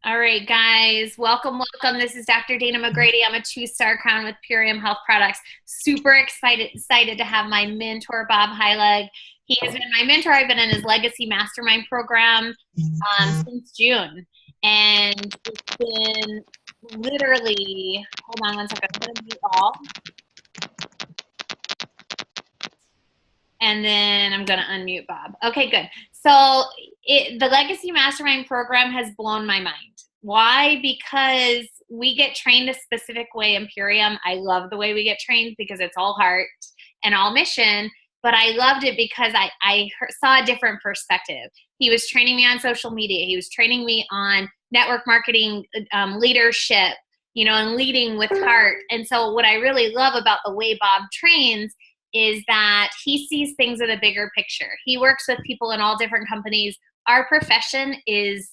All right, guys, welcome. This is Dr. Dana McGrady. I'm a two-star crown with Purium Health Products. Super excited to have my mentor, Bob Heilig. He has been my mentor. I've been in his Legacy Mastermind program since June. And it's been literally, hold on one second, I'm going to mute all. And then I'm going to unmute Bob. Okay, good. So the Legacy Mastermind program has blown my mind. Why? Because we get trained a specific way in Purium. I love the way we get trained because it's all heart and all mission. But I loved it because I saw a different perspective. He was training me on social media. He was training me on network marketing, leadership, and leading with heart. And so what I really love about the way Bob trains is that he sees things in a bigger picture. He works with people in all different companies. Our profession is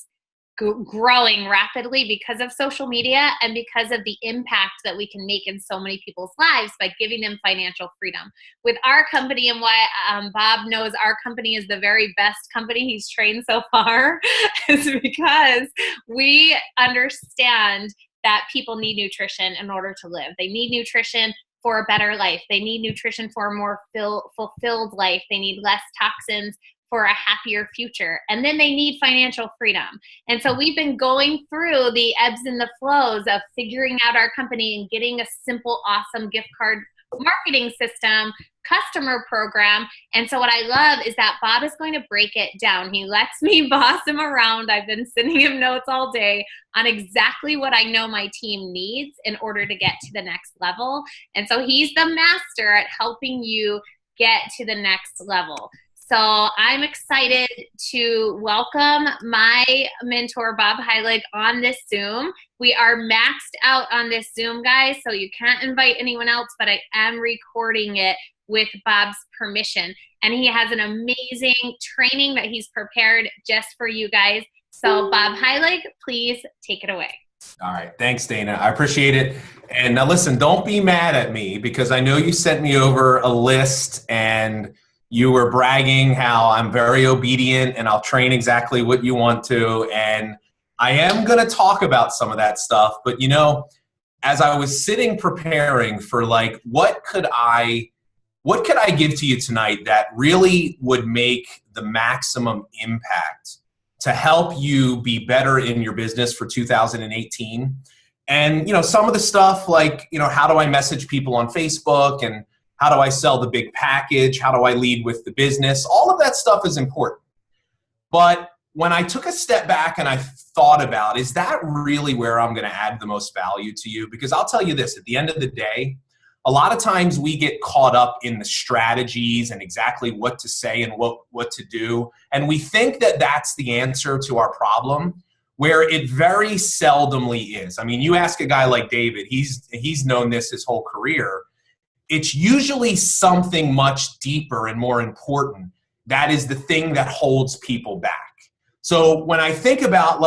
growing rapidly because of social media and because of the impact that we can make in so many people's lives by giving them financial freedom. With our company, and why Bob knows our company is the very best company he's trained so far, is because we understand that people need nutrition in order to live. They need nutrition for a better life. They need nutrition for a more fulfilled life. They need less toxins for a happier future. And then they need financial freedom. And so we've been going through the ebbs and the flows of figuring out our company and getting a simple, awesome gift card marketing system, customer program. And so what I love is that Bob is going to break it down. He lets me boss him around. I've been sending him notes all day on exactly what I know my team needs in order to get to the next level. And so he's the master at helping you get to the next level. So I'm excited to welcome my mentor, Bob Heilig, on this Zoom. We are maxed out on this Zoom, guys, so you can't invite anyone else, but I am recording it with Bob's permission. And he has an amazing training that he's prepared just for you guys. So Bob Heilig, please take it away. All right. Thanks, Dana. I appreciate it. And now listen, don't be mad at me because I know you sent me over a list and you were bragging how I'm very obedient and I'll train exactly what you want to. And I am going to talk about some of that stuff. But, as I was sitting preparing for what could I give to you tonight that really would make the maximum impact to help you be better in your business for 2018? And, some of the stuff how do I message people on Facebook and how do I sell the big package? How do I lead with the business? All of that stuff is important. But when I took a step back and I thought about, is that really where I'm going to add the most value to you? Because I'll tell you this, at the end of the day, a lot of times we get caught up in the strategies and exactly what to say and what to do. And we think that that's the answer to our problem, where it very seldomly is. I mean, you ask a guy like David, he's known this his whole career. It's usually something much deeper and more important. That is the thing that holds people back. So when I think about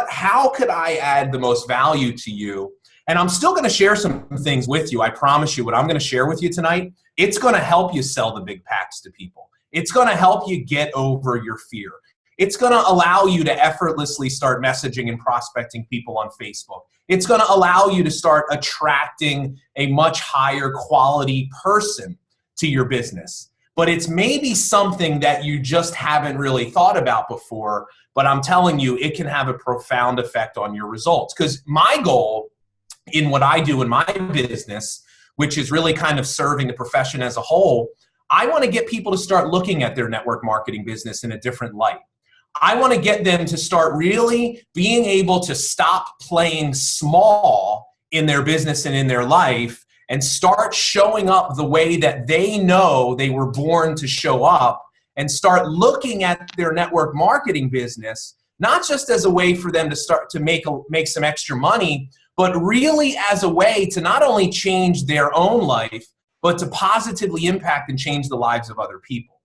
how could I add the most value to you? And I'm still going to share some things with you. I promise you what I'm going to share with you tonight, it's going to help you sell the big packs to people. It's going to help you get over your fear. It's going to allow you to effortlessly start messaging and prospecting people on Facebook. It's going to allow you to start attracting a much higher quality person to your business. But it's maybe something that you just haven't really thought about before, but I'm telling you, it can have a profound effect on your results. Because my goal in what I do in my business, which is really kind of serving the profession as a whole, I want to get people to start looking at their network marketing business in a different light. I want to get them to start really being able to stop playing small in their business and in their life and start showing up the way that they know they were born to show up, and start looking at their network marketing business, not just as a way for them to start to make some extra money, but really as a way to not only change their own life, but to positively impact and change the lives of other people.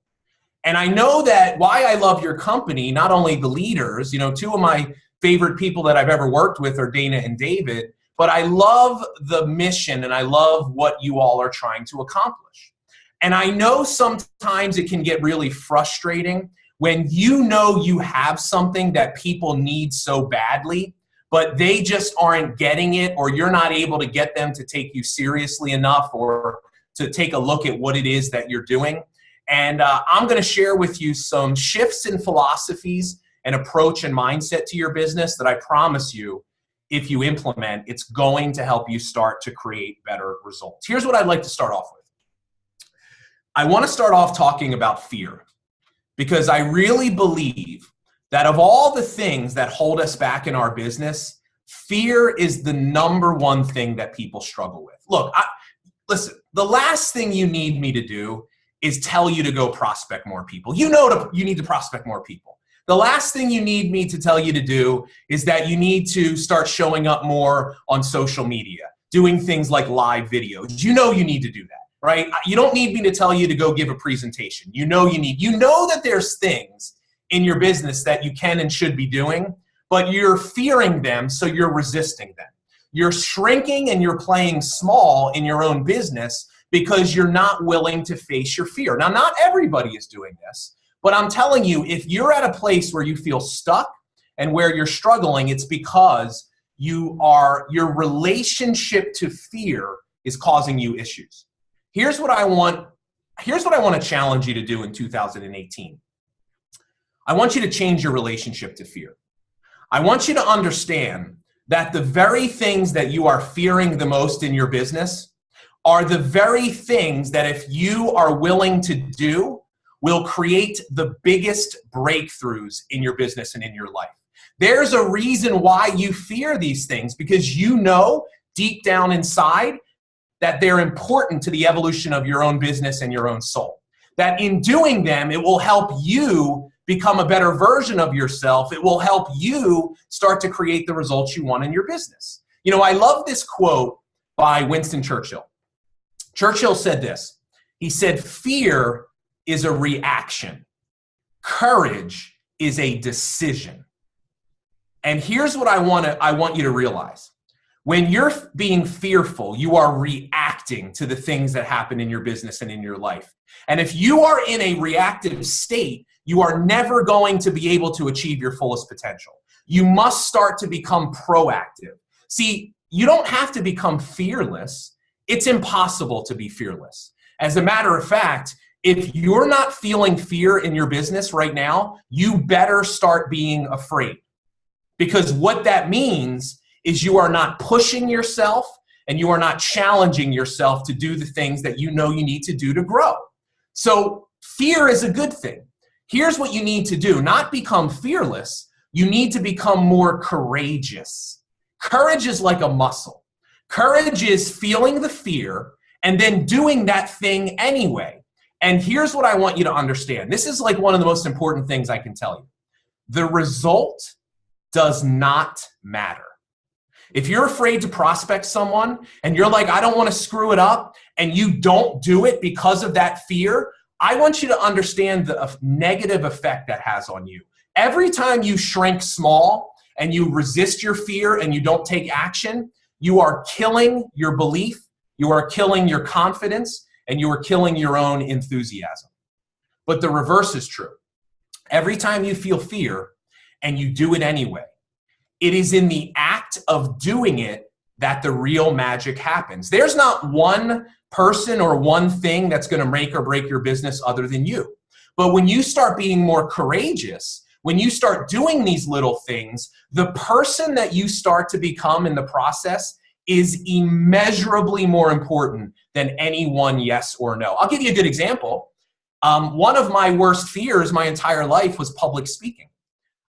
And I know that why I love your company, not only the leaders, two of my favorite people that I've ever worked with are Dana and David, but I love the mission and I love what you all are trying to accomplish. And I know sometimes it can get really frustrating when you know you have something that people need so badly, but they just aren't getting it, or you're not able to get them to take you seriously enough or to take a look at what it is that you're doing. And I'm going to share with you some shifts in philosophies and approach and mindset to your business that I promise you, if you implement, it's going to help you start to create better results. Here's what I'd like to start off with. I want to start off talking about fear, because I really believe that of all the things that hold us back in our business, fear is the number one thing that people struggle with. Look, listen, the last thing you need me to do is tell you to go prospect more people. You need to prospect more people. The last thing you need me to tell you to do is that you need to start showing up more on social media, doing things like live videos. You need to do that, right? You don't need me to tell you to go give a presentation. You know that there's things in your business that you can and should be doing, but you're fearing them, so you're resisting them. You're shrinking and you're playing small in your own business because you're not willing to face your fear. Now, not everybody is doing this, but I'm telling you, if you're at a place where you feel stuck and where you're struggling, it's because your relationship to fear is causing you issues. Here's what I want to challenge you to do in 2018. I want you to change your relationship to fear. I want you to understand that the very things that you are fearing the most in your business are the very things that, if you are willing to do, will create the biggest breakthroughs in your business and in your life. There's a reason why you fear these things, because you know deep down inside that they're important to the evolution of your own business and your own soul. That in doing them, it will help you become a better version of yourself. It will help you start to create the results you want in your business. I love this quote by Winston Churchill. Churchill said this. He said, "Fear is a reaction. Courage is a decision." And here's what I want you to realize. When you're being fearful, you are reacting to the things that happen in your business and in your life. And if you are in a reactive state, you are never going to be able to achieve your fullest potential. You must start to become proactive. See, you don't have to become fearless. It's impossible to be fearless. As a matter of fact, if you're not feeling fear in your business right now, you better start being afraid. Because what that means is you are not pushing yourself and you are not challenging yourself to do the things that you need to do to grow. So fear is a good thing. Here's what you need to do. Not become fearless. You need to become more courageous. Courage is like a muscle. Courage is feeling the fear and then doing that thing anyway. And here's what I want you to understand. This is like one of the most important things I can tell you. The result does not matter. If you're afraid to prospect someone and you're like, I don't want to screw it up, and you don't do it because of that fear, I want you to understand the negative effect that has on you. Every time you shrink small and you resist your fear and you don't take action, you are killing your belief, you are killing your confidence, and you are killing your own enthusiasm. But the reverse is true. Every time you feel fear and you do it anyway, it is in the act of doing it that the real magic happens. There's not one person or one thing that's going to make or break your business other than you. But when you start being more courageous, when you start doing these little things, the person that you start to become in the process is immeasurably more important than any one yes or no. I'll give you a good example. One of my worst fears my entire life was public speaking.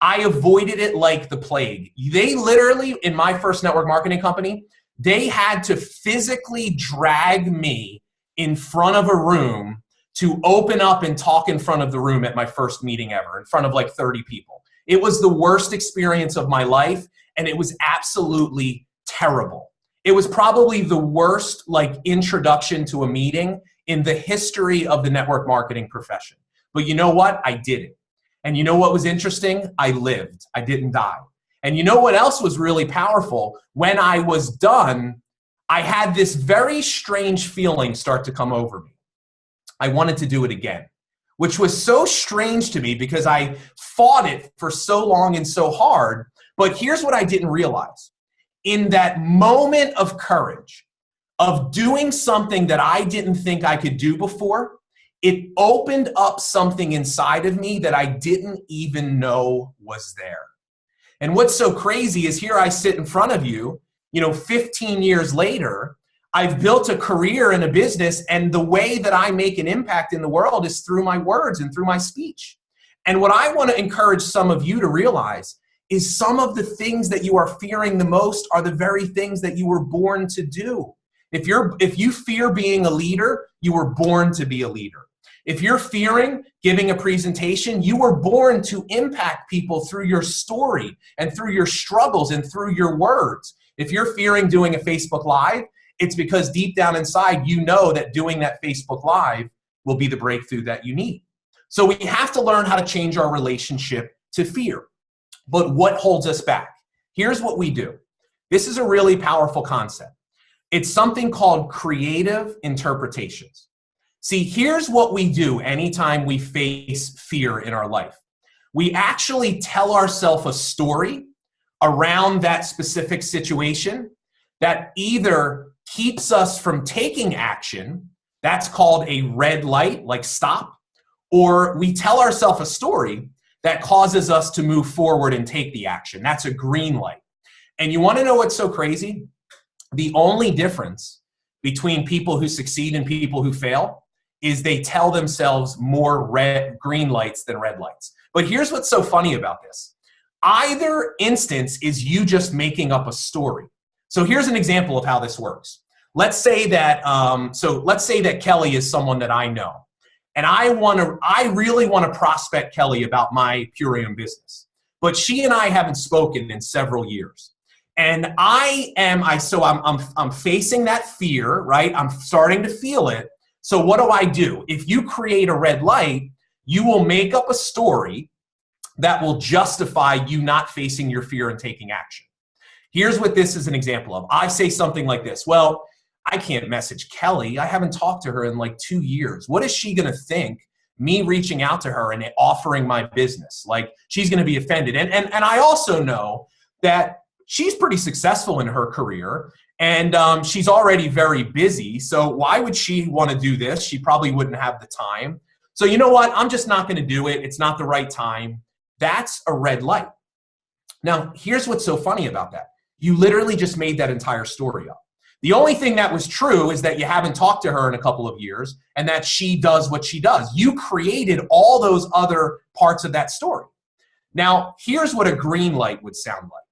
I avoided it like the plague. They literally, in my first network marketing company, they had to physically drag me in front of a room to open up and talk in front of the room at my first meeting ever, in front of like 30 people. It was the worst experience of my life, and it was absolutely terrible. It was probably the worst introduction to a meeting in the history of the network marketing profession. But you know what? I did it. And you know what was interesting? I lived. I didn't die. And you know what else was really powerful? When I was done, I had this very strange feeling start to come over me. I wanted to do it again, which was so strange to me because I fought it for so long and so hard. But here's what I didn't realize. In that moment of courage, of doing something that I didn't think I could do before, it opened up something inside of me that I didn't even know was there. And what's so crazy is here I sit in front of you, 15 years later, I've built a career and a business, and the way that I make an impact in the world is through my words and through my speech. And what I want to encourage some of you to realize is some of the things that you are fearing the most are the very things that you were born to do. If you fear being a leader, you were born to be a leader. If you're fearing giving a presentation, you were born to impact people through your story and through your struggles and through your words. If you're fearing doing a Facebook Live, it's because deep down inside, you know that doing that Facebook Live will be the breakthrough that you need. So we have to learn how to change our relationship to fear. But what holds us back? Here's what we do. This is a really powerful concept. It's something called creative interpretations. See, here's what we do anytime we face fear in our life. We actually tell ourselves a story around that specific situation that either keeps us from taking action, that's called a red light, like stop, or we tell ourselves a story that causes us to move forward and take the action. That's a green light. And you want to know what's so crazy? The only difference between people who succeed and people who fail is they tell themselves more green lights than red lights. But here's what's so funny about this. Either instance is you just making up a story. So here's an example of how this works. Let's say that Kelly is someone that I know, and I really want to prospect Kelly about my Purium business. But she and I haven't spoken in several years. And I'm facing that fear, right? I'm starting to feel it. So what do? If you create a red light, you will make up a story that will justify you not facing your fear and taking action. Here's what this is an example of. I say something like this. Well, I can't message Kelly. I haven't talked to her in like 2 years. What is she going to think, me reaching out to her and offering my business? Like, she's going to be offended. And I also know that she's pretty successful in her career, and she's already very busy. So why would she want to do this? She probably wouldn't have the time. So you know what? I'm just not going to do it. It's not the right time. That's a red light. Now, here's what's so funny about that. You literally just made that entire story up. The only thing that was true is that you haven't talked to her in a couple of years and that she does what she does. You created all those other parts of that story. Now, here's what a green light would sound like.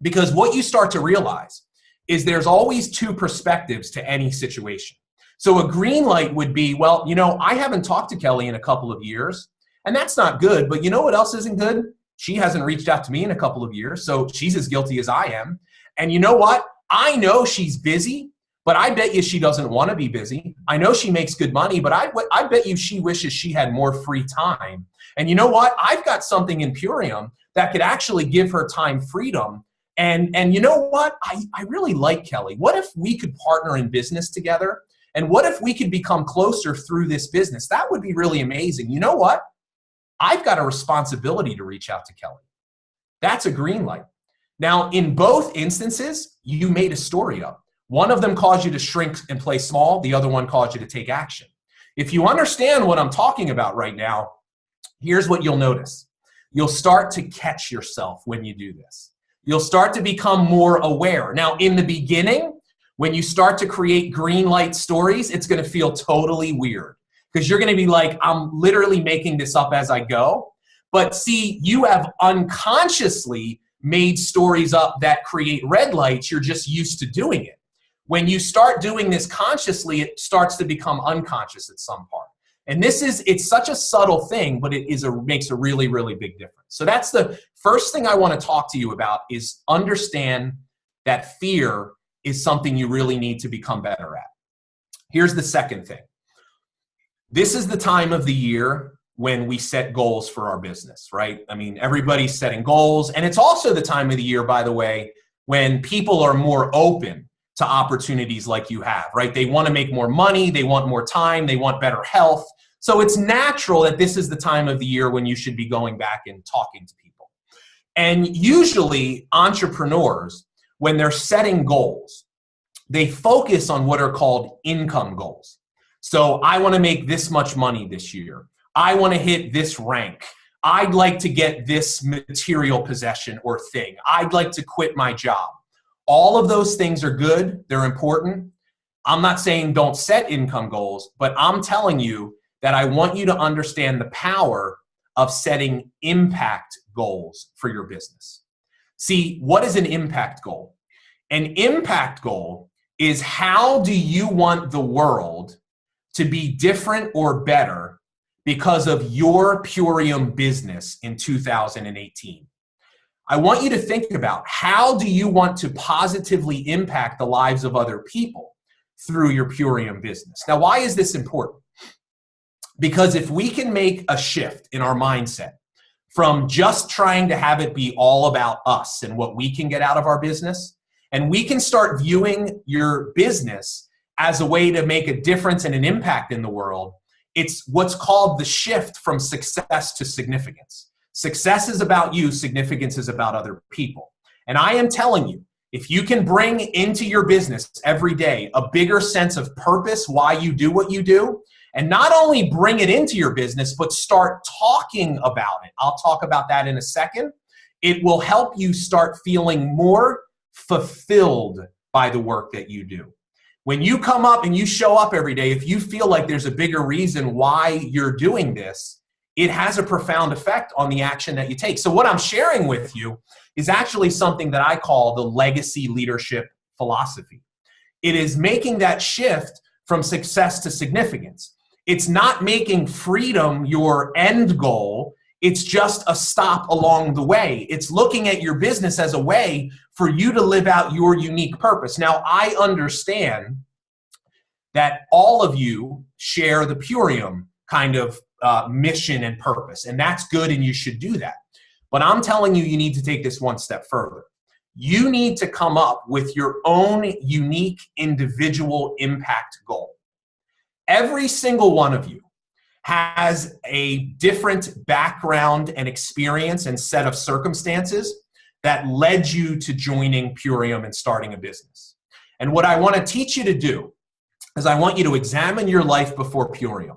Because what you start to realize is there's always two perspectives to any situation. So a green light would be, well, I haven't talked to Kelly in a couple of years, and that's not good. But you know what else isn't good? She hasn't reached out to me in a couple of years, so she's as guilty as I am. And you know what? I know she's busy, but I bet you she doesn't want to be busy. I know she makes good money, but I bet you she wishes she had more free time. And you know what? I've got something in Purium that could actually give her time freedom. And you know what? I really like Kelly. What if we could partner in business together? And what if we could become closer through this business? That would be really amazing. You know what? I've got a responsibility to reach out to Kelly. That's a green light. Now, in both instances, you made a story up. One of them caused you to shrink and play small. The other one caused you to take action. If you understand what I'm talking about right now, here's what you'll notice. You'll start to catch yourself when you do this. You'll start to become more aware. Now, in the beginning, when you start to create green light stories, it's going to feel totally weird because you're going to be like, I'm literally making this up as I go. But see, you have unconsciously made stories up that create red lights. You're just used to doing it. When you start doing this consciously, it starts to become unconscious at some part. And it's such a subtle thing, but makes a really, really big difference. So that's the first thing I want to talk to you about is understand that fear is something you really need to become better at. Here's the second thing. This is the time of the year when we set goals for our business, right? I mean, everybody's setting goals. And it's also the time of the year, by the way, when people are more open to opportunities like you have, right? They want to make more money. They want more time. They want better health. So it's natural that this is the time of the year when you should be going back and talking to people. And usually entrepreneurs, when they're setting goals, they focus on what are called income goals. So I want to make this much money this year. I want to hit this rank. I'd like to get this material possession or thing. I'd like to quit my job. All of those things are good. They're important. I'm not saying don't set income goals, but I'm telling you that I want you to understand the power of setting impact goals for your business. See, what is an impact goal? An impact goal is how do you want the world to be different or better because of your Purium business in 2018. I want you to think about how do you want to positively impact the lives of other people through your Purium business. Now, why is this important? Because if we can make a shift in our mindset from just trying to have it be all about us and what we can get out of our business, and we can start viewing your business as a way to make a difference and an impact in the world, it's what's called the shift from success to significance. Success is about you, significance is about other people. And I am telling you, if you can bring into your business every day a bigger sense of purpose, why you do what you do, and not only bring it into your business, but start talking about it. I'll talk about that in a second. It will help you start feeling more fulfilled by the work that you do. When you come up and you show up every day, if you feel like there's a bigger reason why you're doing this, it has a profound effect on the action that you take. So what I'm sharing with you is actually something that I call the legacy leadership philosophy. It is making that shift from success to significance. It's not making freedom your end goal. It's just a stop along the way. It's looking at your business as a way for you to live out your unique purpose. Now, I understand that all of you share the Purium kind of mission and purpose, and that's good, and you should do that. But I'm telling you, you need to take this one step further. You need to come up with your own unique individual impact goal. Every single one of you has a different background and experience and set of circumstances that led you to joining Purium and starting a business. And what I want to teach you to do is I want you to examine your life before Purium.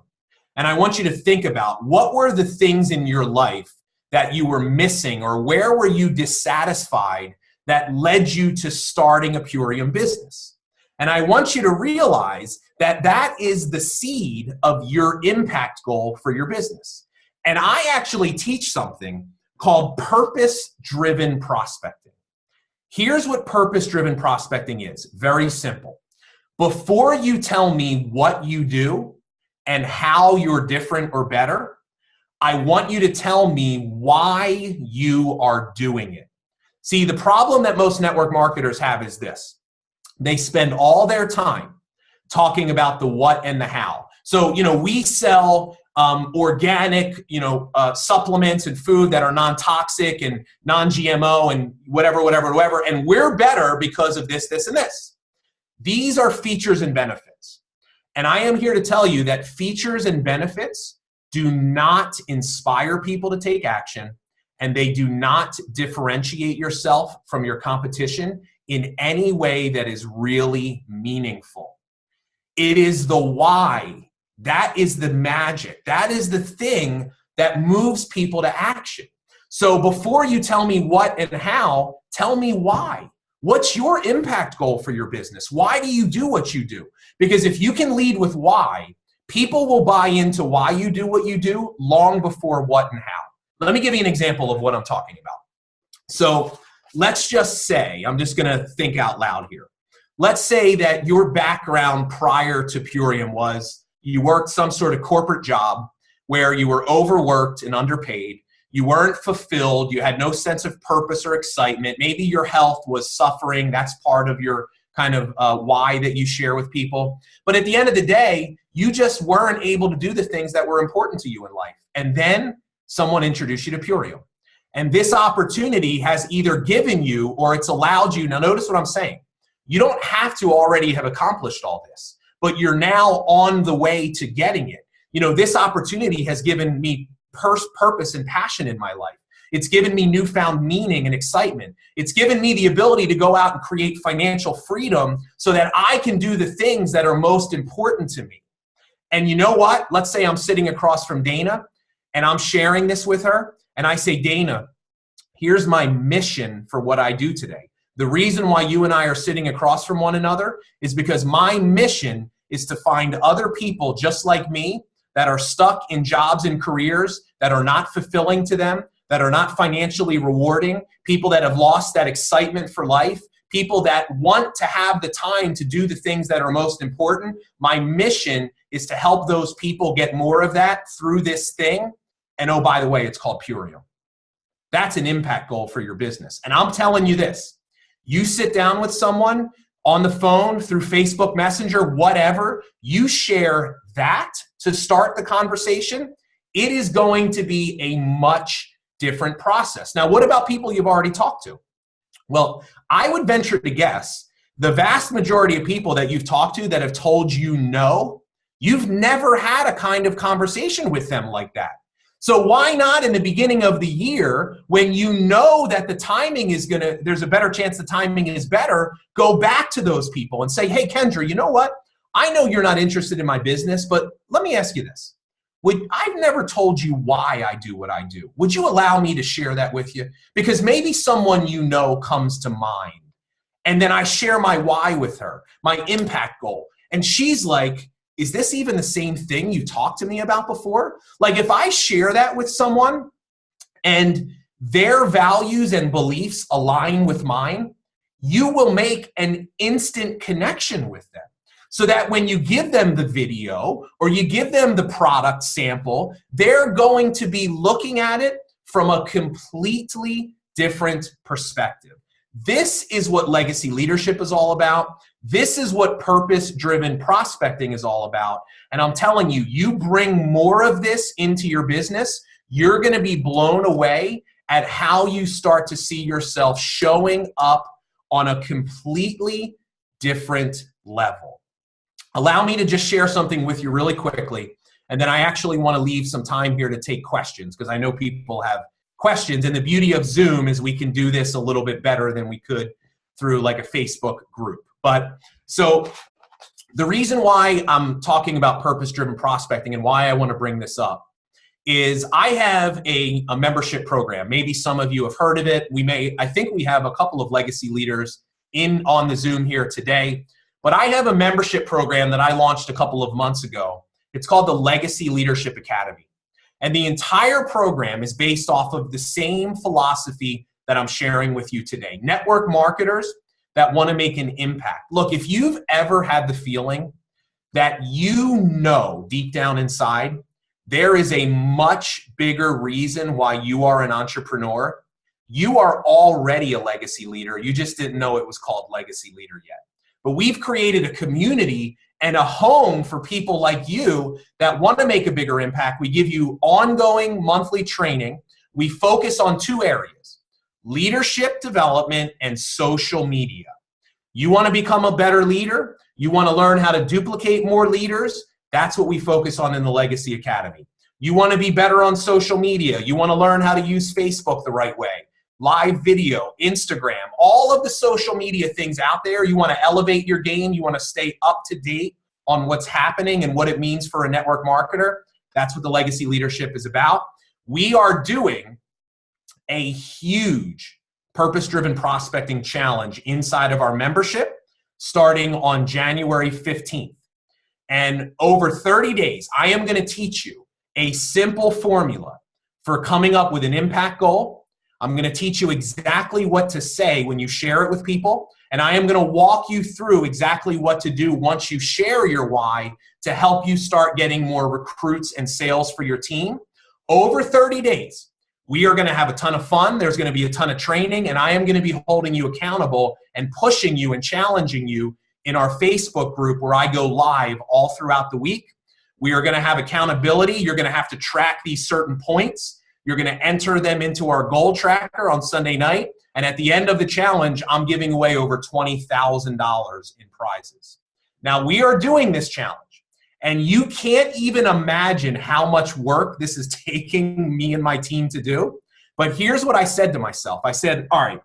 And I want you to think about what were the things in your life that you were missing, or where were you dissatisfied that led you to starting a Purium business. And I want you to realize that that is the seed of your impact goal for your business. And I actually teach something called purpose-driven prospecting. Here's what purpose-driven prospecting is. Very simple. Before you tell me what you do and how you're different or better, I want you to tell me why you are doing it. See, the problem that most network marketers have is this. They spend all their time talking about the what and the how. So, we sell organic, supplements and food that are non-toxic and non-GMO and whatever, and we're better because of this, this, and this. These are features and benefits. And I am here to tell you that features and benefits do not inspire people to take action, and they do not differentiate yourself from your competition in any way that is really meaningful. It is the why. That is the magic. That is the thing that moves people to action. So before you tell me what and how, tell me why. What's your impact goal for your business? Why do you do what you do? Because if you can lead with why, people will buy into why you do what you do long before what and how. Let me give you an example of what I'm talking about. So let's just say, I'm just going to think out loud here. Let's say that your background prior to Purium was you worked some sort of corporate job where you were overworked and underpaid. You weren't fulfilled. You had no sense of purpose or excitement. Maybe your health was suffering. That's part of your kind of why that you share with people. But at the end of the day, you just weren't able to do the things that were important to you in life. And then someone introduced you to Purium. And this opportunity has either given you or it's allowed you. Now notice what I'm saying. You don't have to already have accomplished all this, but you're now on the way to getting it. This opportunity has given me purpose and passion in my life. It's given me newfound meaning and excitement. It's given me the ability to go out and create financial freedom so that I can do the things that are most important to me. And you know what? Let's say I'm sitting across from Dana and I'm sharing this with her. And I say, Dana, here's my mission for what I do today. The reason why you and I are sitting across from one another is because my mission is to find other people just like me that are stuck in jobs and careers that are not fulfilling to them, that are not financially rewarding, people that have lost that excitement for life, people that want to have the time to do the things that are most important. My mission is to help those people get more of that through this thing. And oh, by the way, it's called Purium. That's an impact goal for your business. And I'm telling you this, you sit down with someone on the phone, through Facebook Messenger, whatever, you share that to start the conversation, it is going to be a much different process. Now, what about people you've already talked to? Well, I would venture to guess the vast majority of people that you've talked to that have told you no, you've never had a kind of conversation with them like that. So why not in the beginning of the year, when you know that the timing is there's a better chance the timing is better, go back to those people and say, hey, Kendra, you know what? I know you're not interested in my business, but let me ask you this. I've never told you why I do what I do. Would you allow me to share that with you? Because maybe someone you know comes to mind. And then I share my why with her, my impact goal. And she's like, is this even the same thing you talked to me about before? Like if I share that with someone and their values and beliefs align with mine, you will make an instant connection with them. So that when you give them the video or you give them the product sample, they're going to be looking at it from a completely different perspective. This is what legacy leadership is all about. This is what purpose-driven prospecting is all about. And I'm telling you, you bring more of this into your business, you're going to be blown away at how you start to see yourself showing up on a completely different level. Allow me to just share something with you really quickly. And then I actually want to leave some time here to take questions because I know people have questions. And the beauty of Zoom is we can do this a little bit better than we could through like a Facebook group. But so the reason why I'm talking about purpose-driven prospecting and why I want to bring this up is I have a membership program. Maybe some of you have heard of it. I think we have a couple of legacy leaders on the Zoom here today. But I have a membership program that I launched a couple of months ago. It's called the Legacy Leadership Academy. And the entire program is based off of the same philosophy that I'm sharing with you today. Network marketers that want to make an impact. Look, if you've ever had the feeling that you know deep down inside, there is a much bigger reason why you are an entrepreneur, you are already a legacy leader. You just didn't know it was called legacy leader yet. But we've created a community and a home for people like you that want to make a bigger impact. We give you ongoing monthly training. We focus on two areas: leadership development and social media. You want to become a better leader? You want to learn how to duplicate more leaders? That's what we focus on in the Legacy Academy. You want to be better on social media? You want to learn how to use Facebook the right way? Live video, Instagram, all of the social media things out there. You want to elevate your game. You want to stay up to date on what's happening and what it means for a network marketer. That's what the Legacy Leadership is about. We are doing a huge purpose-driven prospecting challenge inside of our membership starting on January 15th. And over 30 days, I am going to teach you a simple formula for coming up with an impact goal. I'm going to teach you exactly what to say when you share it with people. And I am going to walk you through exactly what to do once you share your why to help you start getting more recruits and sales for your team. Over 30 days, we are going to have a ton of fun. There's going to be a ton of training, and I am going to be holding you accountable and pushing you and challenging you in our Facebook group where I go live all throughout the week. We are going to have accountability. You're going to have to track these certain points. You're going to enter them into our goal tracker on Sunday night. And at the end of the challenge, I'm giving away over $20,000 in prizes. Now, we are doing this challenge, and you can't even imagine how much work this is taking me and my team to do. But here's what I said to myself. I said, all right,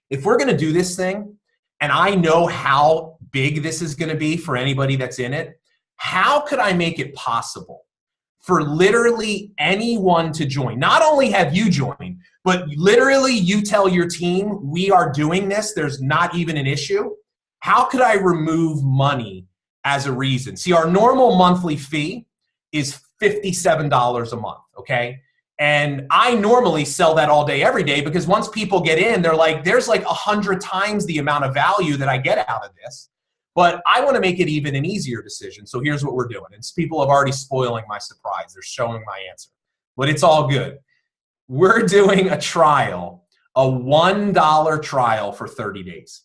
if we're going to do this thing, and I know how big this is going to be for anybody that's in it, how could I make it possible for literally anyone to join? Not only have you joined, but literally you tell your team, we are doing this, there's not even an issue. How could I remove money as a reason? See, our normal monthly fee is $57 a month, okay? And I normally sell that all day, every day, because once people get in, they're like, there's like 100 times the amount of value that I get out of this. But I want to make it even an easier decision. So here's what we're doing. And people have already spoiling my surprise. They're showing my answer. But it's all good. We're doing a trial, a $1 trial for 30 days.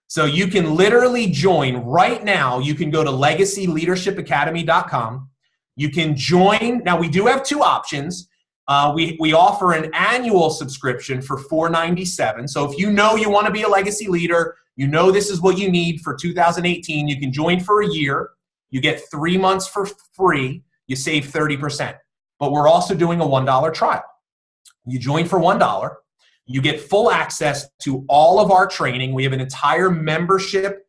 So you can literally join right now. You can go to legacyleadershipacademy.com. You can join. Now, we do have two options. We offer an annual subscription for $497. So if you know you want to be a legacy leader, you know this is what you need for 2018, you can join for a year. You get 3 months for free. You save 30%. But we're also doing a $1 trial. You join for $1. You get full access to all of our training. We have an entire membership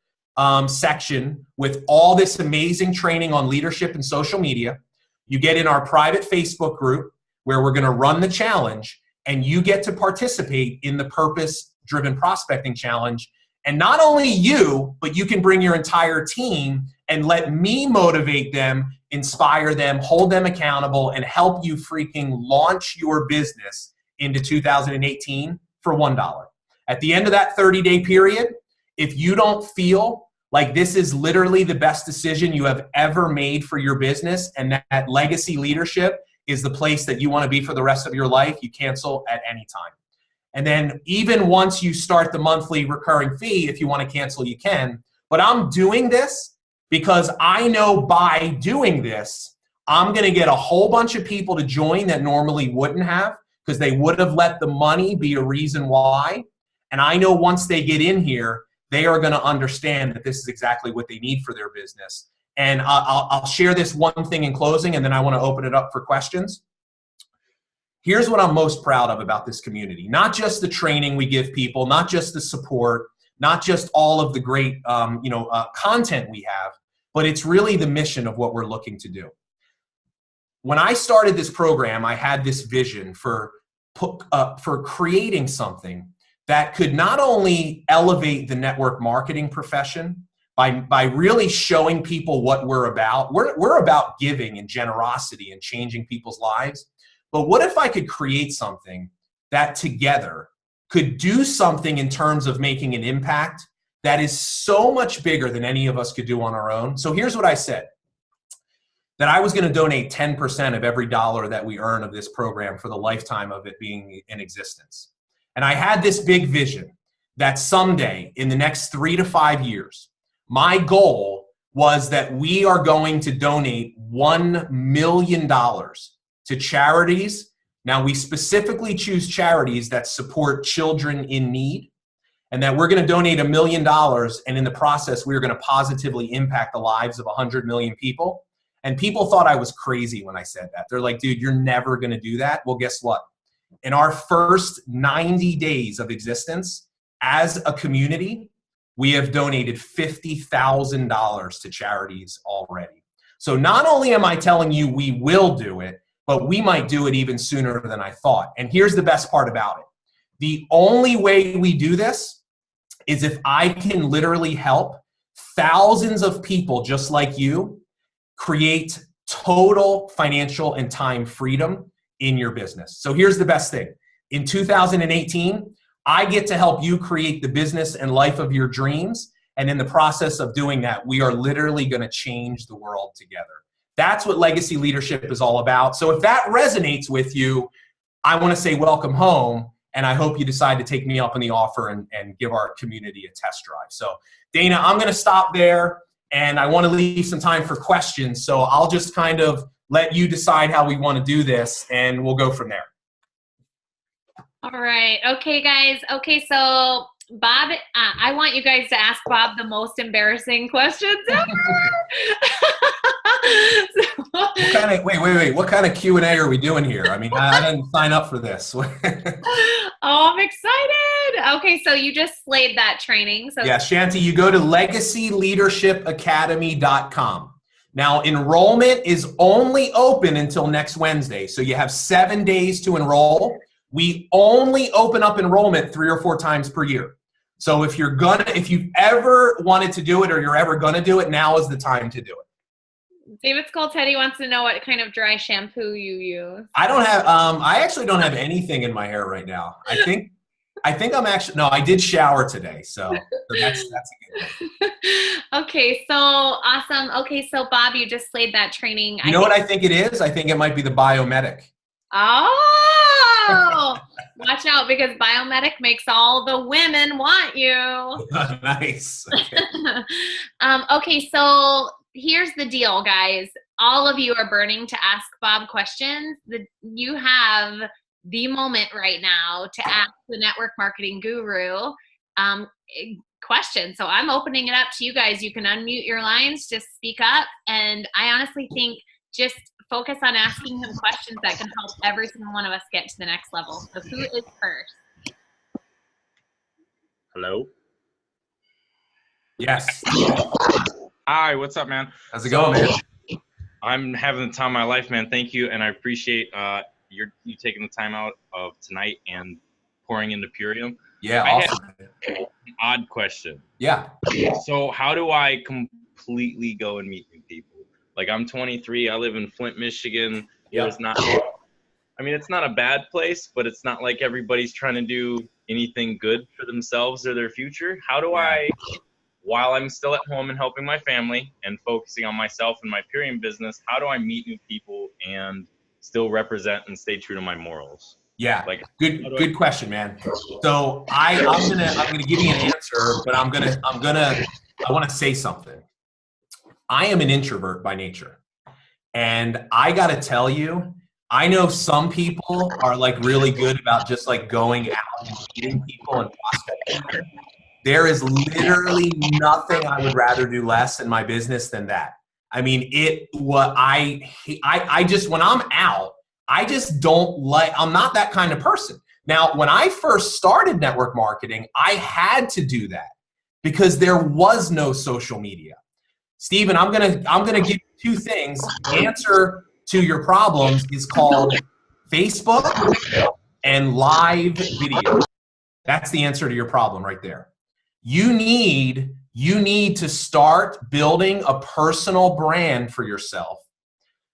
section with all this amazing training on leadership and social media. You get in our private Facebook group where we're going to run the challenge, and you get to participate in the Purpose-Driven Prospecting Challenge. And not only you, but you can bring your entire team and let me motivate them, inspire them, hold them accountable, and help you freaking launch your business into 2018 for $1. At the end of that 30-day period, if you don't feel like this is literally the best decision you have ever made for your business, and that legacy leadership is the place that you want to be for the rest of your life, you cancel at any time. And then even once you start the monthly recurring fee, if you want to cancel, you can. But I'm doing this because I know by doing this, I'm going to get a whole bunch of people to join that normally wouldn't have, because they would have let the money be a reason why. And I know once they get in here, they are going to understand that this is exactly what they need for their business. And I'll share this one thing in closing, and then I want to open it up for questions. Here's what I'm most proud of about this community. Not just the training we give people, not just the support, not just all of the great content we have, but it's really the mission of what we're looking to do. When I started this program, I had this vision for creating something that could not only elevate the network marketing profession by really showing people what we're about. We're about giving and generosity and changing people's lives. But what if I could create something that together could do something in terms of making an impact that is so much bigger than any of us could do on our own? So here's what I said. That I was going to donate 10% of every dollar that we earn of this program for the lifetime of it being in existence. And I had this big vision that someday in the next 3 to 5 years, my goal was that we are going to donate $1 million to charities. Now, we specifically choose charities that support children in need, and that we're going to donate $1 million, and in the process, we are going to positively impact the lives of 100 million people. And people thought I was crazy when I said that. They're like, dude, you're never going to do that. Well, guess what? In our first 90 days of existence as a community, we have donated $50,000 to charities already. So not only am I telling you we will do it, but we might do it even sooner than I thought. And here's the best part about it. The only way we do this is if I can literally help thousands of people just like you create total financial and time freedom in your business. So here's the best thing. In 2018, I get to help you create the business and life of your dreams. And in the process of doing that, we are literally going to change the world together. That's what legacy leadership is all about. So if that resonates with you, I want to say welcome home. And I hope you decide to take me up on the offer and give our community a test drive. So Dana, I'm going to stop there. And I want to leave some time for questions. So I'll just kind of let you decide how we want to do this, and we'll go from there. All right. Okay, guys. Okay, so Bob, I want you guys to ask Bob the most embarrassing questions ever. What kind of wait? What kind of Q&A are we doing here? I mean, I didn't sign up for this. Oh, I'm excited. Okay, so you just slayed that training. So yeah, Shanti, you go to legacyleadershipacademy.com. Now, enrollment is only open until next Wednesday, so you have 7 days to enroll. We only open up enrollment 3 or 4 times per year. So if you've ever wanted to do it or you're ever gonna do it, now is the time to do it. David Skull Teddy wants to know what kind of dry shampoo you use. I actually don't have anything in my hair right now. I think I did shower today, so that's a good thing. Okay, so awesome. Okay, so Bob, you just slayed that training. You know what I think it is? I think it might be the Biomedic. Oh, watch out, because Biomedic makes all the women want you. Nice. Okay. Okay, so here's the deal, guys. All of you are burning to ask Bob questions. You have the moment right now to ask the network marketing guru questions. So I'm opening it up to you guys. You can unmute your lines, just speak up. And I honestly think just focus on asking him questions that can help every single one of us get to the next level. So who is first? Hello? Yes. Hi, what's up, man? How's it going, man? I'm having the time of my life, man. Thank you, and I appreciate you taking the time out of tonight and pouring into Purium. Yeah, awesome. awesome. I have an odd question. Yeah. So how do I completely go and meet new people? Like, I'm 23. I live in Flint, Michigan. Yep. It's not a bad place, but it's not like everybody's trying to do anything good for themselves or their future. How do I, while I'm still at home and helping my family and focusing on myself and my Purium business, how do I meet new people and still represent and stay true to my morals? Yeah, like good question, man. So I'm gonna give you an answer, but I want to say something. I am an introvert by nature, and I gotta tell you, I know some people are like really good about just like going out and meeting people and prospecting. There is literally nothing I would rather do less in my business than that. I mean, I just, when I'm out, I just don't like, I'm not that kind of person. Now, when I first started network marketing, I had to do that because there was no social media. Steven, I'm gonna give you 2 things. The answer to your problems is called Facebook and live video. That's the answer to your problem right there. You need to start building a personal brand for yourself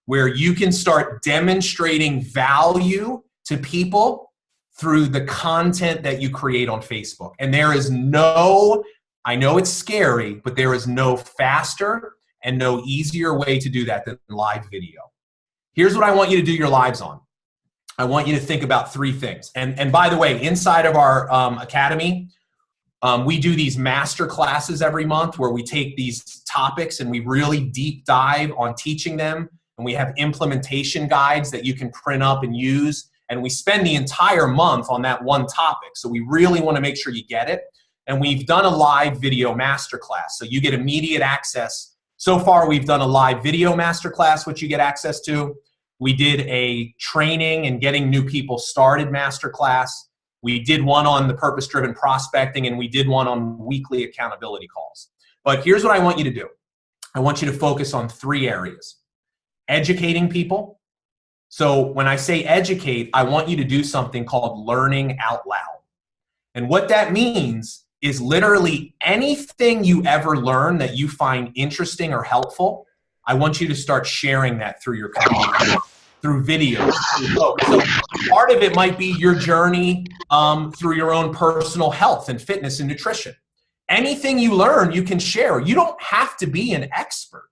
where you can start demonstrating value to people through the content that you create on Facebook. And there is I know it's scary, but there is no faster and no easier way to do that than live video. Here's what I want you to do your lives on. I want you to think about 3 things. And by the way, inside of our academy, we do these master classes every month where we take these topics and we really deep dive on teaching them. And we have implementation guides that you can print up and use. And we spend the entire month on that one topic. So we really want to make sure you get it. And we've done a live video masterclass. So you get immediate access. So far, we've done a live video masterclass, which you get access to. We did a training and getting new people started masterclass. We did one on the purpose-driven prospecting, and we did one on weekly accountability calls. But here's what I want you to do. I want you to focus on 3 areas. Educating people. So when I say educate, I want you to do something called learning out loud. And what that means is literally anything you ever learn that you find interesting or helpful, I want you to start sharing that through your community, through videos. So part of it might be your journey through your own personal health and fitness and nutrition. Anything you learn, you can share. You don't have to be an expert.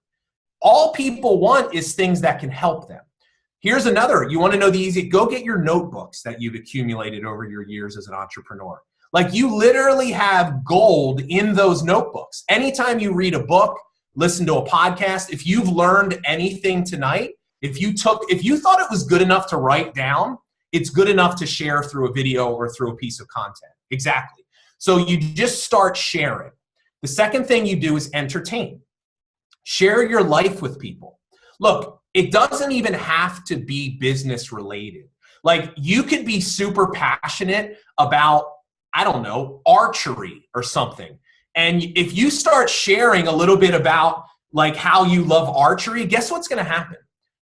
All people want is things that can help them. Here's another. You want to know the easy? Go get your notebooks that you've accumulated over your years as an entrepreneur. Like, you literally have gold in those notebooks. Anytime you read a book, listen to a podcast, if you've learned anything tonight, if you thought it was good enough to write down, it's good enough to share through a video or through a piece of content. Exactly. So you just start sharing. The second thing you do is entertain. Share your life with people. Look, It doesn't even have to be business related. Like you could be super passionate about, I don't know, archery or something. And if you start sharing a little bit about like how you love archery, guess what's going to happen?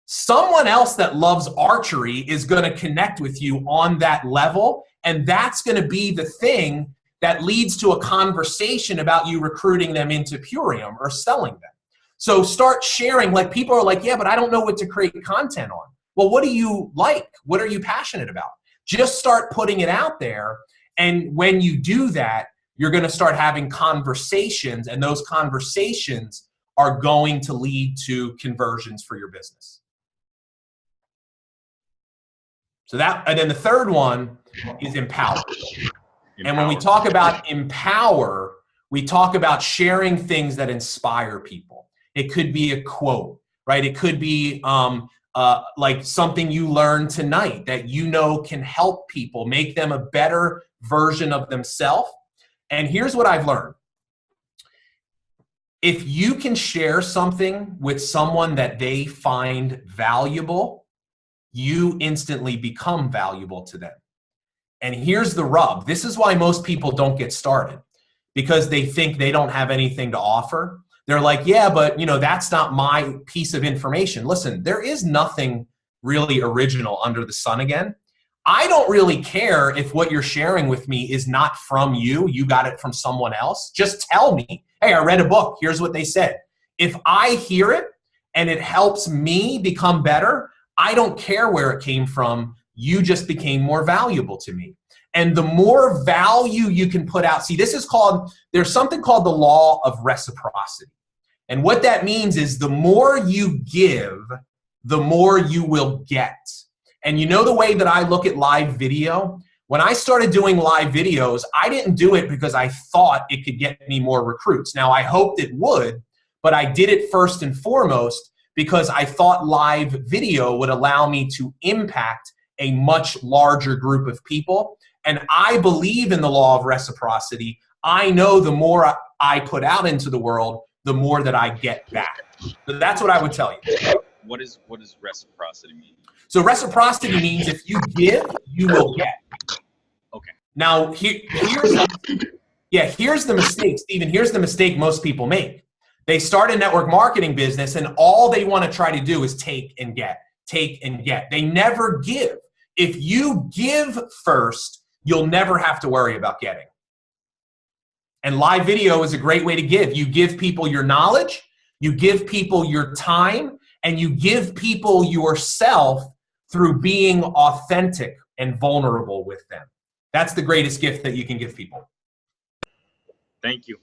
Someone else that loves archery is going to connect with you on that level. And that's going to be the thing that leads to a conversation about you recruiting them into Purium or selling them. So start sharing. Like people are like, yeah, but I don't know what to create content on. Well, what do you like? What are you passionate about? Just start putting it out there. And when you do that, you're going to start having conversations, and those conversations are going to lead to conversions for your business. So that, and then the third one is empower. And when we talk about empower, we talk about sharing things that inspire people. It could be a quote, right? It could be like something you learned tonight that you know can help people, make them a better version of themselves. And here's what I've learned. If you can share something with someone that they find valuable, you instantly become valuable to them. And here's the rub. This is why most people don't get started, because they think they don't have anything to offer. They're like, yeah, but you know, that's not my piece of information. Listen, there is nothing really original under the sun again. I don't really care if what you're sharing with me is not from you. You got it from someone else. Just tell me, hey, I read a book. Here's what they said. If I hear it and it helps me become better, I don't care where it came from. You just became more valuable to me. And the more value you can put out, see, this is called, there's something called the law of reciprocity. And what that means is the more you give, the more you will get. And you know the way that I look at live video? When I started doing live videos, I didn't do it because I thought it could get me more recruits. Now, I hoped it would, but I did it first and foremost because I thought live video would allow me to impact a much larger group of people. And I believe in the law of reciprocity. I know the more I put out into the world, the more that I get back. So that's what I would tell you. What does reciprocity mean? So reciprocity means if you give, you will get. Okay. Now, here's the mistake, Stephen. Here's the mistake most people make. They start a network marketing business, and all they want to try to do is take and get, take and get. They never give. If you give first, you'll never have to worry about getting. And live video is a great way to give. You give people your knowledge, you give people your time, and you give people yourself through being authentic and vulnerable with them. That's the greatest gift that you can give people. Thank you.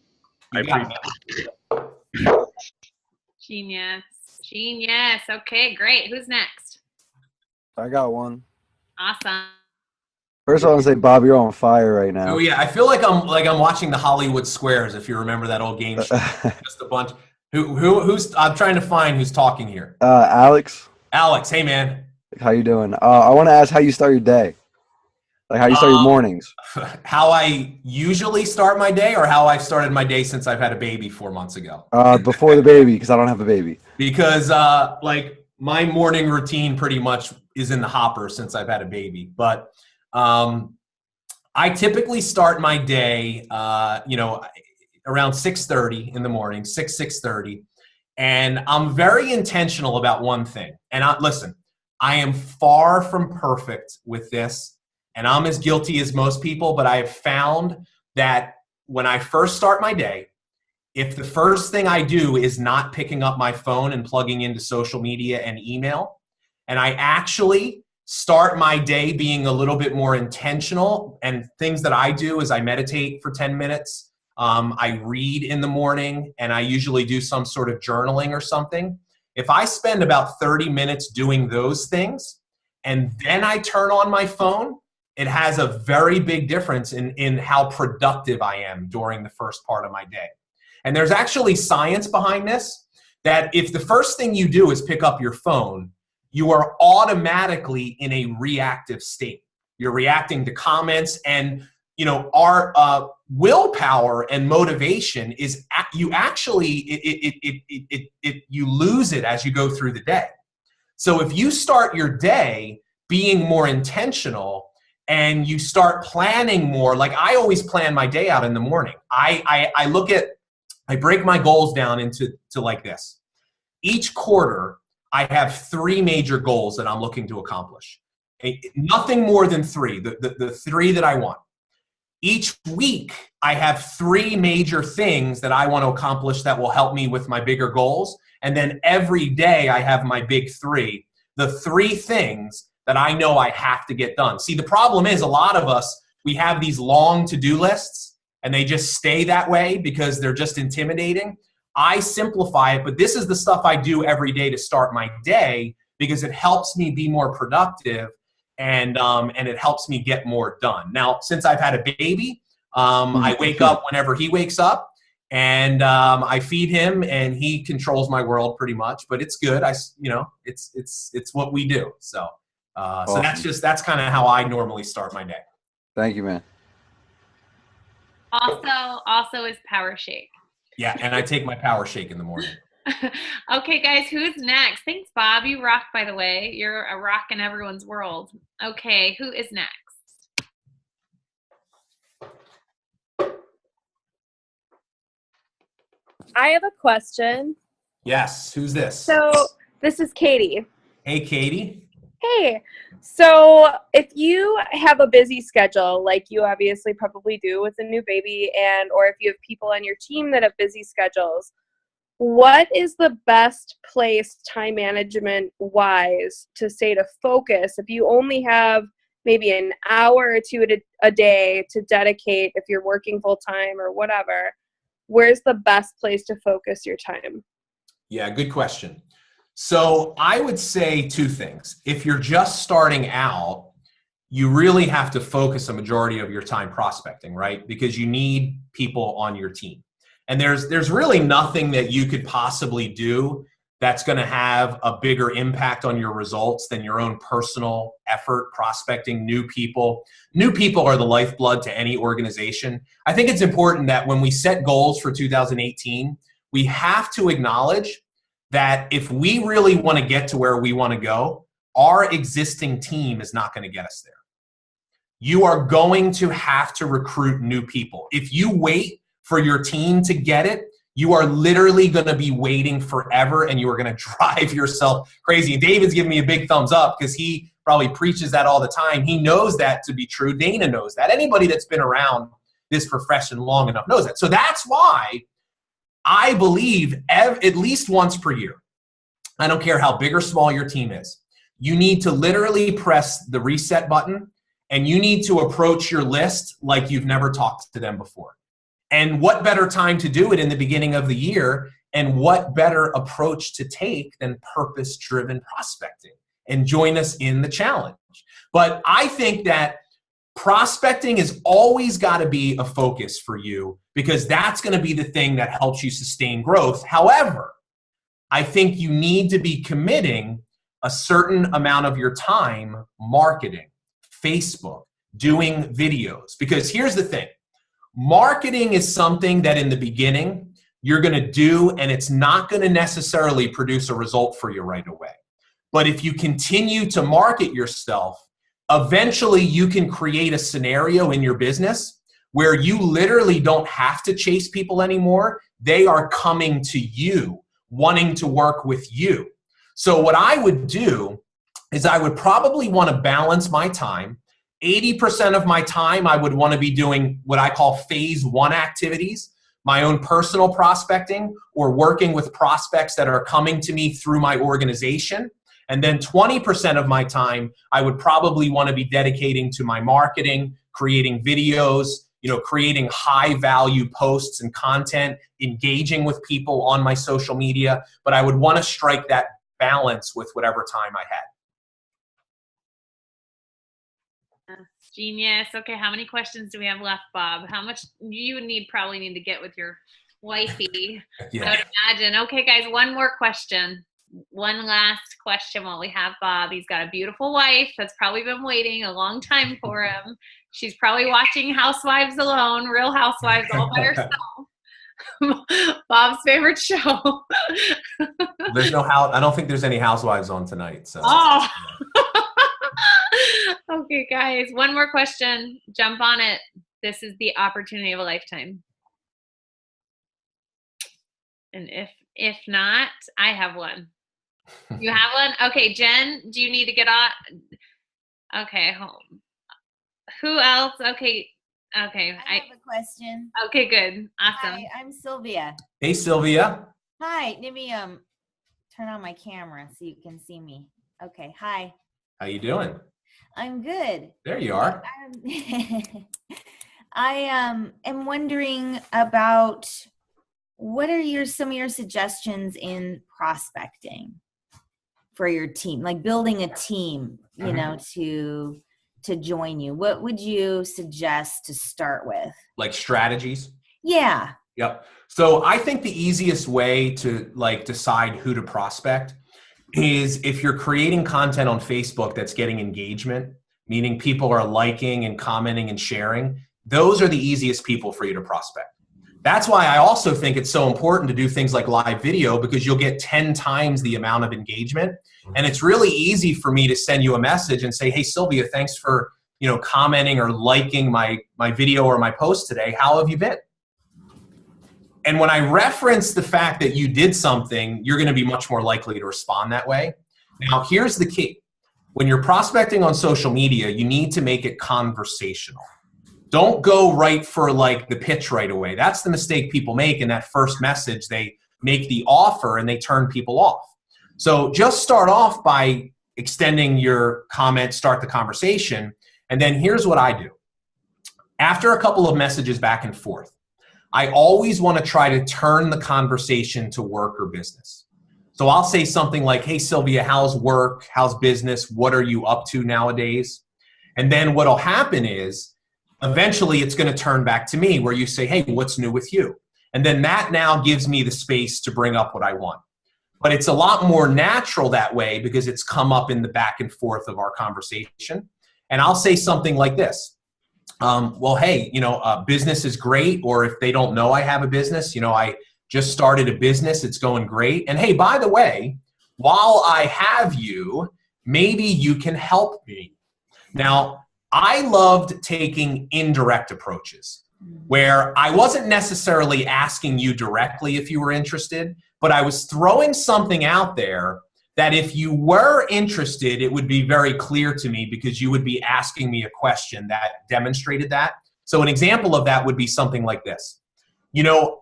I appreciate it. Genius. Genius. Okay, great. Who's next? I got one. Awesome. First, I want to say, Bob, you're on fire right now. Oh yeah, I feel like I'm watching the Hollywood Squares. If you remember that old game show, just a bunch. Who's? I'm trying to find who's talking here. Alex. Alex, hey man. How you doing? I want to ask how you start your day. Like how you start your mornings. How I usually start my day, or how I've started my day since I've had a baby 4 months ago. Before the baby, because I don't have a baby. Because like my morning routine pretty much is in the hopper since I've had a baby. But I typically start my day, around 6:30 in the morning, 6:30, and I'm very intentional about one thing. And listen, I am far from perfect with this, and I'm as guilty as most people, but I have found that when I first start my day, if the first thing I do is not picking up my phone and plugging into social media and email, and I actually start my day being a little bit more intentional, and things that I do is I meditate for 10 minutes. I read in the morning, and I usually do some sort of journaling or something. If I spend about 30 minutes doing those things, and then I turn on my phone, it has a very big difference in how productive I am during the first part of my day. And there's actually science behind this, that if the first thing you do is pick up your phone, you are automatically in a reactive state. You're reacting to comments, and our willpower and motivation is you lose it as you go through the day. So if you start your day being more intentional and you start planning more, like I always plan my day out in the morning. I break my goals down into like this. Each quarter, I have 3 major goals that I'm looking to accomplish. Nothing more than 3, the 3 that I want. Each week, I have 3 major things that I want to accomplish that will help me with my bigger goals. And then every day I have my big 3, the 3 things that I know I have to get done. See, the problem is a lot of us, we have these long to-do lists and they just stay that way because they're just intimidating. I simplify it, but this is the stuff I do every day to start my day because it helps me be more productive and it helps me get more done. Now, since I've had a baby, I wake up whenever he wakes up and I feed him and he controls my world pretty much, but it's good. It's what we do. So, Awesome. So that's kind of how I normally start my day. Thank you, man. Also is Power Shake. Yeah, and I take my Power Shake in the morning. Okay, guys, who's next? Thanks, Bob. You rock, by the way. You're a rock in everyone's world. Okay, who is next? I have a question. Yes, who's this? So this is Katie. Hey, Katie. Hey, so if you have a busy schedule, like you obviously probably do with a new baby, or if you have people on your team that have busy schedules, what is the best place time management wise to stay to focus if you only have maybe an hour or 2 a day to dedicate if you're working full time or whatever? Where's the best place to focus your time? Yeah, good question. So I would say 2 things. If you're just starting out, you really have to focus a majority of your time prospecting, right? Because you need people on your team. And there's really nothing that you could possibly do that's going to have a bigger impact on your results than your own personal effort prospecting new people. New people are the lifeblood to any organization. I think it's important that when we set goals for 2018, we have to acknowledge that if we really want to get to where we want to go, our existing team is not going to get us there. You are going to have to recruit new people. If you wait for your team to get it, you are literally going to be waiting forever and you are going to drive yourself crazy. And David's giving me a big thumbs up because he probably preaches that all the time. He knows that to be true. Dana knows that. Anybody that's been around this profession long enough knows that. So that's why I believe at least once per year, I don't care how big or small your team is, you need to literally press the reset button and you need to approach your list like you've never talked to them before. And what better time to do it in the beginning of the year, and what better approach to take than purpose-driven prospecting? And join us in the challenge. But I think that prospecting has always got to be a focus for you because that's going to be the thing that helps you sustain growth. However, I think you need to be committing a certain amount of your time marketing, Facebook, doing videos. Because here's the thing. Marketing is something that in the beginning you're going to do and it's not going to necessarily produce a result for you right away. But if you continue to market yourself, eventually you can create a scenario in your business where you literally don't have to chase people anymore. They are coming to you, wanting to work with you. So what I would do is I would probably want to balance my time. 80% of my time I would want to be doing what I call phase 1 activities, my own personal prospecting or working with prospects that are coming to me through my organization. And then 20% of my time I would probably want to be dedicating to my marketing, creating videos, creating high value posts and content, engaging with people on my social media. But I would want to strike that balance with whatever time I had. Genius. Okay, how many questions do we have left, Bob? How much you probably need to get with your wifey? Yeah. I would imagine. Okay, guys, one more question. One last question while we have Bob. He's got a beautiful wife that's probably been waiting a long time for him. She's probably watching Housewives alone, Real Housewives all by herself. Bob's favorite show. There's no house. I don't think there's any housewives on tonight. So. Oh. Okay, guys. One more question. Jump on it. This is the opportunity of a lifetime. And if not, I have one. You have one? Okay, Jen, do you need to get on? Okay, home. Who else? Okay. I have a question. Okay, good. Awesome. Hi, I'm Sylvia. Hey, Sylvia. Hi, let me turn on my camera so you can see me. Okay, hi. How you doing? I'm good. There you are. I am wondering about what are some of your suggestions in prospecting for your team, like building a team, you know, to join you. What would you suggest to start with? Like strategies? Yeah. Yep. So I think the easiest way to like decide who to prospect is if you're creating content on Facebook that's getting engagement, meaning people are liking and commenting and sharing, those are the easiest people for you to prospect. That's why I also think it's so important to do things like live video, because you'll get 10 times the amount of engagement. And it's really easy for me to send you a message and say, hey, Sylvia, thanks for, commenting or liking my video or my post today. How have you been? And when I reference the fact that you did something, you're going to be much more likely to respond that way. Now, here's the key. When you're prospecting on social media, you need to make it conversational. Don't go right for like the pitch right away. That's the mistake people make in that first message. They make the offer and they turn people off. So just start off by extending your comment, start the conversation. And then here's what I do. After a couple of messages back and forth, I always want to try to turn the conversation to work or business. So I'll say something like, hey, Sylvia, how's work? How's business? What are you up to nowadays? And then what'll happen is eventually it's going to turn back to me where you say, hey, what's new with you? And then that now gives me the space to bring up what I want. But it's a lot more natural that way because it's come up in the back and forth of our conversation. And I'll say something like this. Well, hey, business is great. Or if they don't know I have a business, I just started a business. It's going great. And hey, by the way, while I have you, maybe you can help me. Now, I loved taking indirect approaches where I wasn't necessarily asking you directly if you were interested, but I was throwing something out there that if you were interested, it would be very clear to me because you would be asking me a question that demonstrated that. So an example of that would be something like this.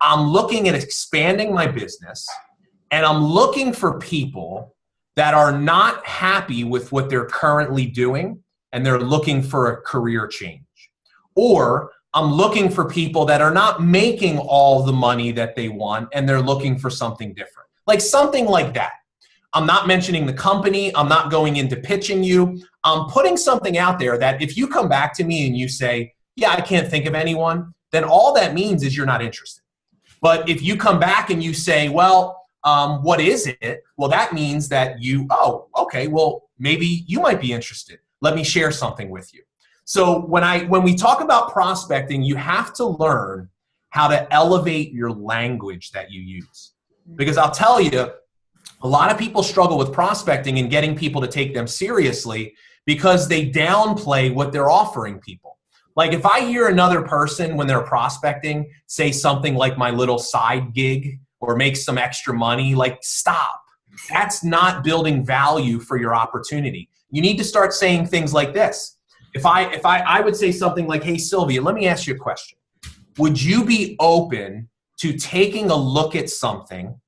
I'm looking at expanding my business and I'm looking for people that are not happy with what they're currently doing and they're looking for a career change. Or I'm looking for people that are not making all the money that they want and they're looking for something different. Like something like that. I'm not mentioning the company. I'm not going into pitching you. I'm putting something out there that if you come back to me and you say, yeah, I can't think of anyone, then all that means is you're not interested. But if you come back and you say, well, what is it? Well, that means that okay, well, maybe you might be interested. Let me share something with you. So when we talk about prospecting, you have to learn how to elevate your language that you use. Because I'll tell you, a lot of people struggle with prospecting and getting people to take them seriously because they downplay what they're offering people. Like if I hear another person when they're prospecting say something like my little side gig or make some extra money, like stop. That's not building value for your opportunity. You need to start saying things like this. If I would say something like, hey, Sylvia, let me ask you a question. Would you be open to taking a look at something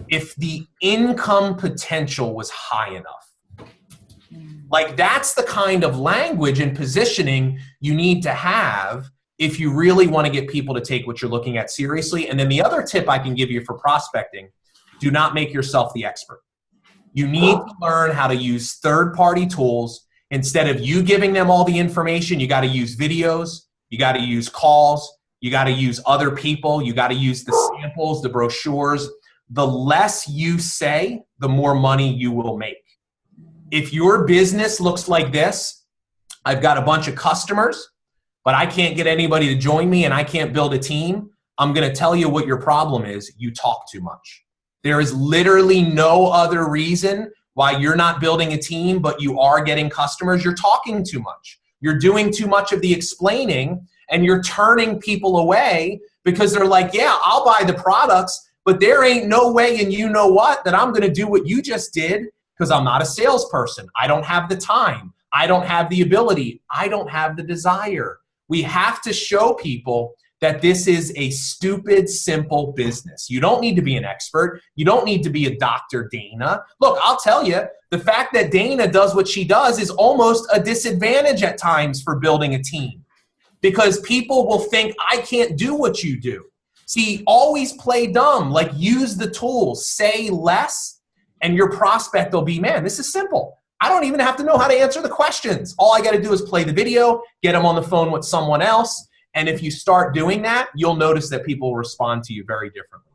if the income potential was high enough? Like that's the kind of language and positioning you need to have if you really want to get people to take what you're looking at seriously. And then the other tip I can give you for prospecting, do not make yourself the expert. You need to learn how to use third-party tools. Instead of you giving them all the information, you got to use videos, you got to use calls, you got to use other people, you got to use the samples, the brochures. The less you say, the more money you will make. If your business looks like this, I've got a bunch of customers, but I can't get anybody to join me and I can't build a team, I'm going to tell you what your problem is. You talk too much. There is literally no other reason why you're not building a team, but you are getting customers. You're talking too much. You're doing too much of the explaining, and you're turning people away because they're like, yeah, I'll buy the products, but there ain't no way, and you know what, that I'm going to do what you just did because I'm not a salesperson. I don't have the time. I don't have the ability. I don't have the desire. We have to show people that this is a stupid, simple business. You don't need to be an expert. You don't need to be a Dr. Dana. Look, I'll tell you, the fact that Dana does what she does is almost a disadvantage at times for building a team, because people will think, I can't do what you do. See, always play dumb, like use the tools, say less, and your prospect will be, man, this is simple. I don't even have to know how to answer the questions. All I got to do is play the video, get them on the phone with someone else. And if you start doing that, you'll notice that people respond to you very differently.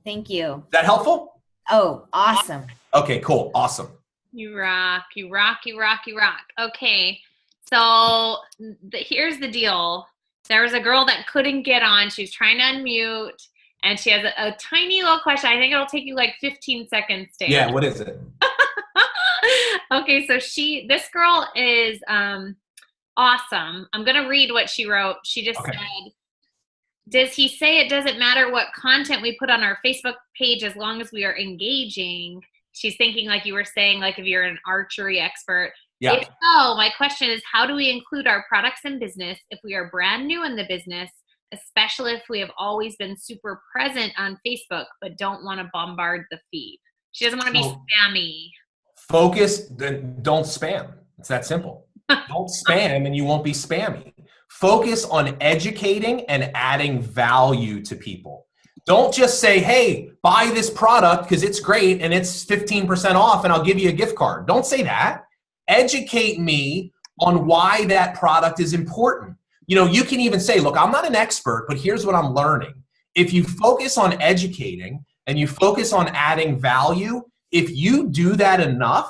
Thank you. Is that helpful? Oh, awesome. Okay, cool. Awesome. You rock, you rock, you rock, you rock. Okay, so here's the deal. There was a girl that couldn't get on. She was trying to unmute, and she has a tiny little question. I think it'll take you like 15 seconds to Yeah, what is it? Okay, so this girl is awesome. I'm going to read what she wrote. She just said, does he say it doesn't matter what content we put on our Facebook page as long as we are engaging? She's thinking like you were saying, like if you're an archery expert. Yeah. If so, my question is, how do we include our products in business if we are brand new in the business, especially if we have always been super present on Facebook but don't want to bombard the feed? She doesn't want to be spammy. Focus, then don't spam. It's that simple. Don't spam and you won't be spammy. Focus on educating and adding value to people. Don't just say, hey, buy this product because it's great and it's 15% off and I'll give you a gift card. Don't say that. Educate me on why that product is important. You know, you can even say, look, I'm not an expert, but here's what I'm learning. If you focus on educating and you focus on adding value, if you do that enough,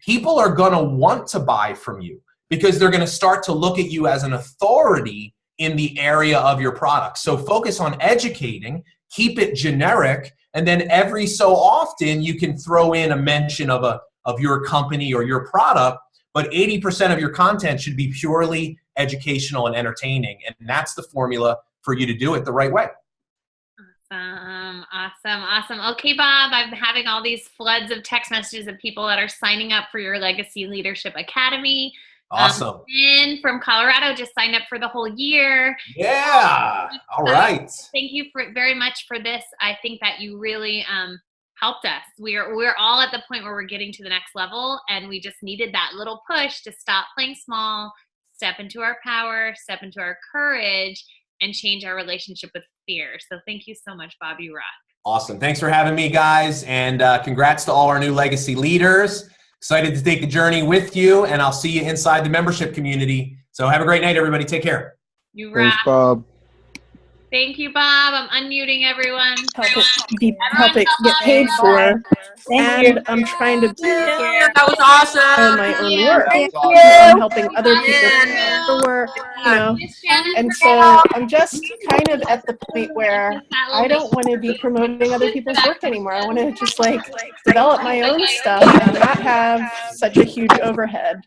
people are going to want to buy from you because they're going to start to look at you as an authority in the area of your product. So focus on educating, keep it generic, and then every so often you can throw in a mention of your company or your product, but 80% of your content should be purely educational and entertaining, and that's the formula for you to do it the right way. Awesome. Okay, Bob, I'm having all these floods of text messages of people that are signing up for your Legacy Leadership Academy. Awesome. Ben from Colorado just signed up for the whole year. Yeah. All right. Thank you very much for this. I think that you really helped us. We're all at the point where we're getting to the next level, and we just needed that little push to stop playing small, step into our power, step into our courage, and change our relationship with fear. So thank you so much, Bob. You rock. Awesome. Thanks for having me, guys. And congrats to all our new Legacy leaders. Excited to take the journey with you, and I'll see you inside the membership community. So have a great night, everybody. Take care. You rock. Thanks, Bob. Thank you, Bob. I'm unmuting everyone. Help it get paid for. And I'm trying to do That was awesome. my own work. Thank I'm helping other people for work, you know. And so I'm just kind of at the point where I don't want to be promoting other people's work anymore. I want to just like develop my own stuff and not have such a huge overhead.